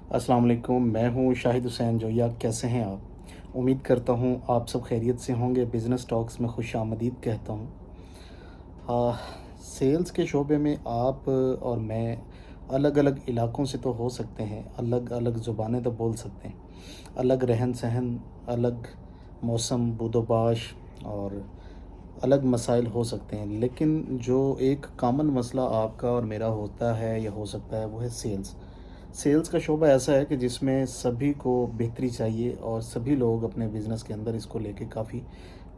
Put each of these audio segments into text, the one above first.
अस्सलाम वालेकुम। मैं हूँ शाहिद हुसैन जोया। कैसे हैं आप? उम्मीद करता हूँ आप सब खैरियत से होंगे। बिज़नेस टॉक्स में खुशामदीद कहता हूँ। आ, सेल्स के शोबे में आप और मैं अलग अलग इलाकों से तो हो सकते हैं, अलग अलग ज़ुबानें तो बोल सकते हैं, अलग रहन सहन, अलग मौसम बुदोबाश और अलग मसाइल हो सकते हैं, लेकिन जो एक कॉमन मसला आपका और मेरा होता है या हो सकता है वो है सेल्स। सेल्स का शोबा ऐसा है कि जिसमें सभी को बेहतरी चाहिए और सभी लोग अपने बिज़नेस के अंदर इसको लेके काफ़ी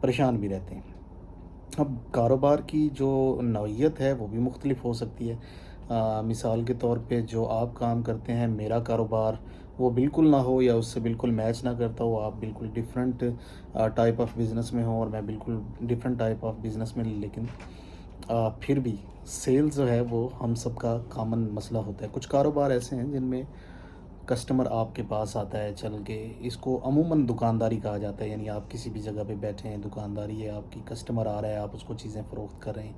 परेशान भी रहते हैं। अब कारोबार की जो नौइयत है वो भी मुख्तलिफ हो सकती है। मिसाल के तौर पे जो आप काम करते हैं, मेरा कारोबार वो बिल्कुल ना हो या उससे बिल्कुल मैच ना करता हो। आप बिल्कुल डिफरेंट टाइप ऑफ बिज़नेस में हो और मैं बिल्कुल डिफरेंट टाइप ऑफ बिज़नेस में, लेकिन फिर भी सेल्स जो है वो हम सब का कॉमन मसला होता है। कुछ कारोबार ऐसे हैं जिनमें कस्टमर आपके पास आता है चल के, इसको अमूमन दुकानदारी कहा जाता है। यानी आप किसी भी जगह पे बैठे हैं, दुकानदारी है आपकी, कस्टमर आ रहा है, आप उसको चीज़ें फ़रोख्त कर रहे हैं।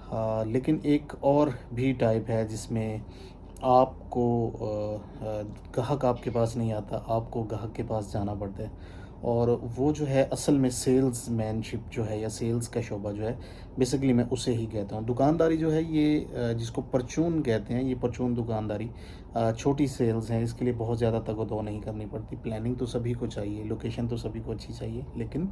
हाँ, लेकिन एक और भी टाइप है जिसमें आपको ग्राहक आपके पास नहीं आता, आपको ग्राहक के पास जाना पड़ता है। और वो जो है असल में सेल्समैनशिप जो है या सेल्स का शोबा जो है, बेसिकली मैं उसे ही कहता हूँ। दुकानदारी जो है ये जिसको परचून कहते हैं, ये परचून दुकानदारी छोटी सेल्स हैं। इसके लिए बहुत ज़्यादा तगो-दो नहीं करनी पड़ती। प्लानिंग तो सभी को चाहिए, लोकेशन तो सभी को अच्छी चाहिए, लेकिन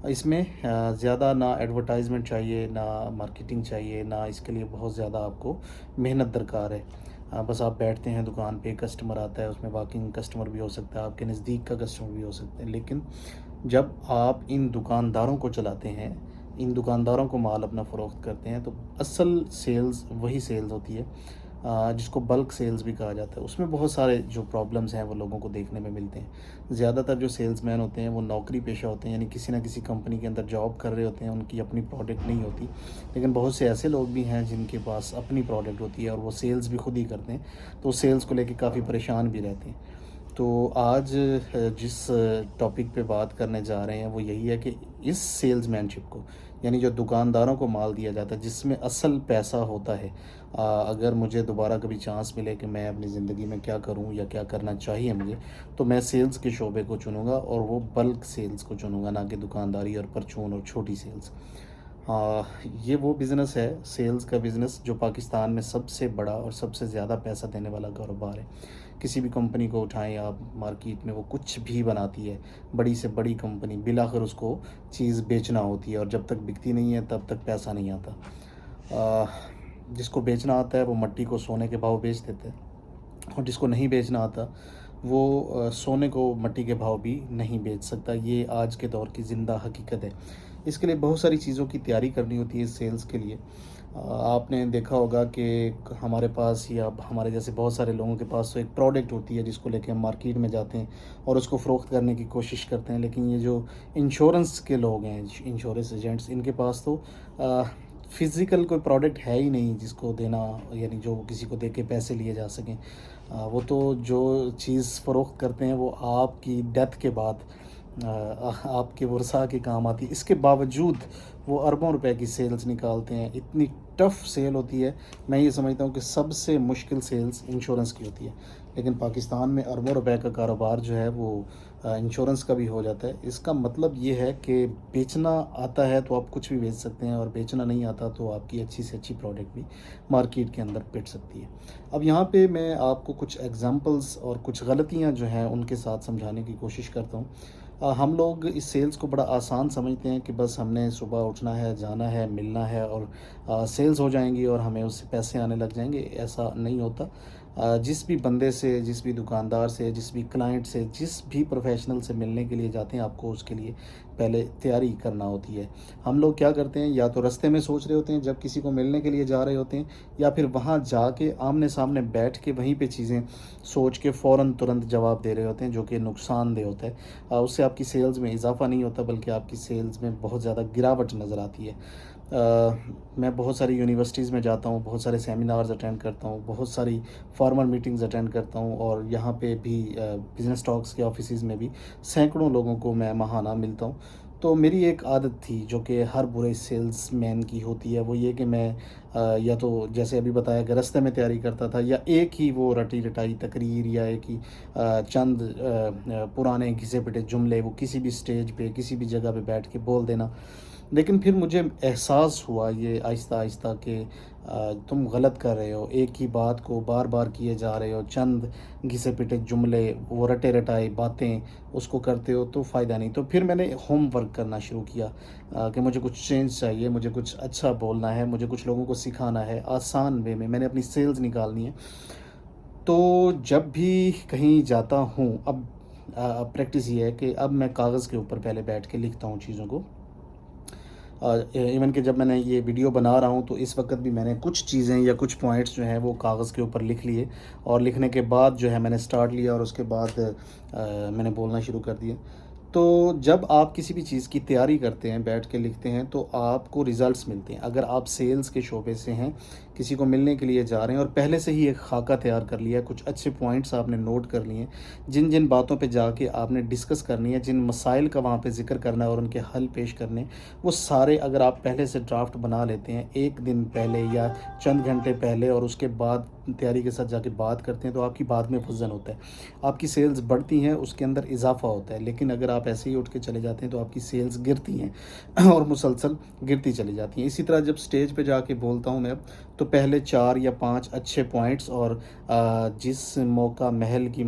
इसमें ज़्यादा ना एडवर्टाइजमेंट चाहिए, ना मार्केटिंग चाहिए, ना इसके लिए बहुत ज़्यादा आपको मेहनत दरकार है। बस आप बैठते हैं दुकान पे, कस्टमर आता है, उसमें वॉकिंग कस्टमर भी हो सकता है, आपके नज़दीक का कस्टमर भी हो सकते हैं। लेकिन जब आप इन दुकानदारों को चलाते हैं, इन दुकानदारों को माल अपना फ़रोख्त करते हैं, तो असल सेल्स वही सेल्स होती है जिसको बल्क सेल्स भी कहा जाता है। उसमें बहुत सारे जो प्रॉब्लम्स हैं वो लोगों को देखने में मिलते हैं। ज़्यादातर जो सेल्समैन होते हैं वो नौकरी पेशा होते हैं, यानी किसी ना किसी कंपनी के अंदर जॉब कर रहे होते हैं, उनकी अपनी प्रोडक्ट नहीं होती। लेकिन बहुत से ऐसे लोग भी हैं जिनके पास अपनी प्रोडक्ट होती है और वो सेल्स भी खुद ही करते हैं, तो सेल्स को लेके काफ़ी परेशान भी रहते हैं। तो आज जिस टॉपिक पे बात करने जा रहे हैं वो यही है कि इस सेल्समैनशिप को, यानी जो दुकानदारों को माल दिया जाता है जिसमें असल पैसा होता है, अगर मुझे दोबारा कभी चांस मिले कि मैं अपनी ज़िंदगी में क्या करूं या क्या करना चाहिए मुझे, तो मैं सेल्स के शोबे को चुनूंगा और वो बल्क सेल्स को चुनूंगा, ना कि दुकानदारी और परचून और छोटी सेल्स। ये वो बिज़नेस है, सेल्स का बिज़नेस, जो पाकिस्तान में सबसे बड़ा और सबसे ज़्यादा पैसा देने वाला कारोबार है। किसी भी कंपनी को उठाएं आप, मार्केट में वो कुछ भी बनाती है, बड़ी से बड़ी कंपनी, बिलाखिर उसको चीज़ बेचना होती है और जब तक बिकती नहीं है तब तक पैसा नहीं आता। आ, जिसको बेचना आता है वो मट्टी को सोने के भाव बेच देते हैं, और जिसको नहीं बेचना आता वो सोने को मट्टी के भाव भी नहीं बेच सकता। ये आज के दौर की ज़िंदा हकीकत है। इसके लिए बहुत सारी चीज़ों की तैयारी करनी होती है सेल्स के लिए। आपने देखा होगा कि हमारे पास या हमारे जैसे बहुत सारे लोगों के पास तो एक प्रोडक्ट होती है जिसको लेके हम मार्केट में जाते हैं और उसको फ़रोख्त करने की कोशिश करते हैं। लेकिन ये जो इंश्योरेंस के लोग हैं, इंश्योरेंस एजेंट्स, इनके पास तो फ़िज़िकल कोई प्रोडक्ट है ही नहीं जिसको देना, यानी जो किसी को दे के पैसे लिए जा सकें। वो तो जो चीज़ फ़रोख्त करते हैं वो आपकी डेथ के बाद आपके वर्सा के काम आती है। इसके बावजूद वो अरबों रुपए की सेल्स निकालते हैं। इतनी टफ़ सेल होती है। मैं ये समझता हूँ कि सबसे मुश्किल सेल्स इंश्योरेंस की होती है। लेकिन पाकिस्तान में अरबों रुपए का कारोबार जो है वो इंश्योरेंस का भी हो जाता है। इसका मतलब ये है कि बेचना आता है तो आप कुछ भी बेच सकते हैं, और बेचना नहीं आता तो आपकी अच्छी से अच्छी प्रोडक्ट भी मार्केट के अंदर पिट सकती है। अब यहाँ पे मैं आपको कुछ एग्जांपल्स और कुछ गलतियाँ जो हैं उनके साथ समझाने की कोशिश करता हूँ। हम लोग इस सेल्स को बड़ा आसान समझते हैं कि बस हमने सुबह उठना है, जाना है, मिलना है और सेल्स हो जाएंगी और हमें उससे पैसे आने लग जाएंगे। ऐसा नहीं होता। जिस भी बंदे से, जिस भी दुकानदार से, जिस भी क्लाइंट से, जिस भी प्रोफेशनल से मिलने के लिए जाते हैं, आपको उसके लिए पहले तैयारी करना होती है। हम लोग क्या करते हैं, या तो रास्ते में सोच रहे होते हैं जब किसी को मिलने के लिए जा रहे होते हैं, या फिर वहाँ जाके आमने सामने बैठ के वहीं पे चीज़ें सोच के फ़ौरन तुरंत जवाब दे रहे होते हैं, जो कि नुकसानदेह होता है। उससे आपकी सेल्स में इजाफा नहीं होता बल्कि आपकी सेल्स में बहुत ज़्यादा गिरावट नज़र आती है। मैं बहुत सारी यूनिवर्सिटीज़ में जाता हूँ, बहुत सारे सेमिनार्स अटेंड करता हूँ, बहुत सारी फॉर्मल मीटिंग्स अटेंड करता हूँ, और यहाँ पे भी बिज़नेस टॉक्स के ऑफिसेज़ में भी सैकड़ों लोगों को मैं माहाना मिलता हूँ। تو میری ایک عادت تھی جو کہ ہر برے سیلس مین کی ہوتی ہے، وہ یہ کہ میں یا تو جیسے ابھی بتایا کہ رستے میں تیاری کرتا تھا، یا ایک ہی وہ رٹی رٹائی تقریر، یا ایک ہی چند پرانے گھسے پٹے جملے وہ کسی بھی اسٹیج پہ کسی بھی جگہ پہ بیٹھ کے بول دینا۔ لیکن پھر مجھے احساس ہوا یہ آہستہ آہستہ کہ تم غلط کر رہے ہو، ایک ہی بات کو بار بار کیے جا رہے ہو، چند گھسے پٹے جملے، وہ رٹے رٹائے باتیں اس کو کرتے ہو تو فائدہ نہیں۔ تو پھر میں نے ہوم ورک کرنا شروع کیا کہ مجھے کچھ چینج چاہیے، مجھے کچھ اچھا بولنا ہے، مجھے کچھ لوگوں کو سکھانا ہے آسان وے میں نے اپنی سیلز نکالنی ہے۔ تو جب بھی کہیں جاتا ہوں اب پریکٹس یہ ہے کہ اب میں کاغذ کے اوپر پہلے بیٹھ کے لکھتا ہوں چیزوں کو۔ ایون کہ جب میں نے یہ ویڈیو بنا رہا ہوں تو اس وقت بھی میں نے کچھ چیزیں یا کچھ پوائنٹس جو ہیں وہ کاغذ کے اوپر لکھ لیے، اور لکھنے کے بعد جو ہے میں نے سٹارٹ لیا، اور اس کے بعد میں نے بولنا شروع کر دیا۔ تو جب آپ کسی بھی چیز کی تیاری کرتے ہیں، بیٹھ کے لکھتے ہیں، تو آپ کو ریزلٹس ملتے ہیں۔ اگر آپ سیلز کے شعبے سے ہیں، کسی کو ملنے کے لیے جا رہے ہیں، اور پہلے سے ہی ایک خاکہ تیار کر لیا ہے، کچھ اچھے پوائنٹس آپ نے نوٹ کر لیے ہیں، جن جن باتوں پہ جا کے آپ نے ڈسکس کرنی ہے، جن مسائل کا وہاں پہ ذکر کرنا ہے اور ان کے حل پیش کرنے، وہ سارے اگر آپ پہلے سے ڈرافٹ بنا لیتے ہیں ایک دن پہلے یا چند گھنٹے پہلے، اور اس کے بعد تیاری کے ساتھ جا کے بات کرتے ہیں، تو آپ کی بات میں وزن ہوتا ہے، آپ کی سیلز بڑھتی ہیں، اس کے اندر اضافہ ہوتا ہے۔ لیکن اگر آپ ایسے ہی اٹھ کے چلے جاتے ہیں تو آپ کی سیلز گرتی ہیں اور مسلسل گرتی چلی جاتی ہیں۔ اسی طرح جب سٹیج پہ جا کے بولتا ہوں میں اب، تو پہلے 4 یا 5 اچھے پوائنٹس، اور جس موقع محل کی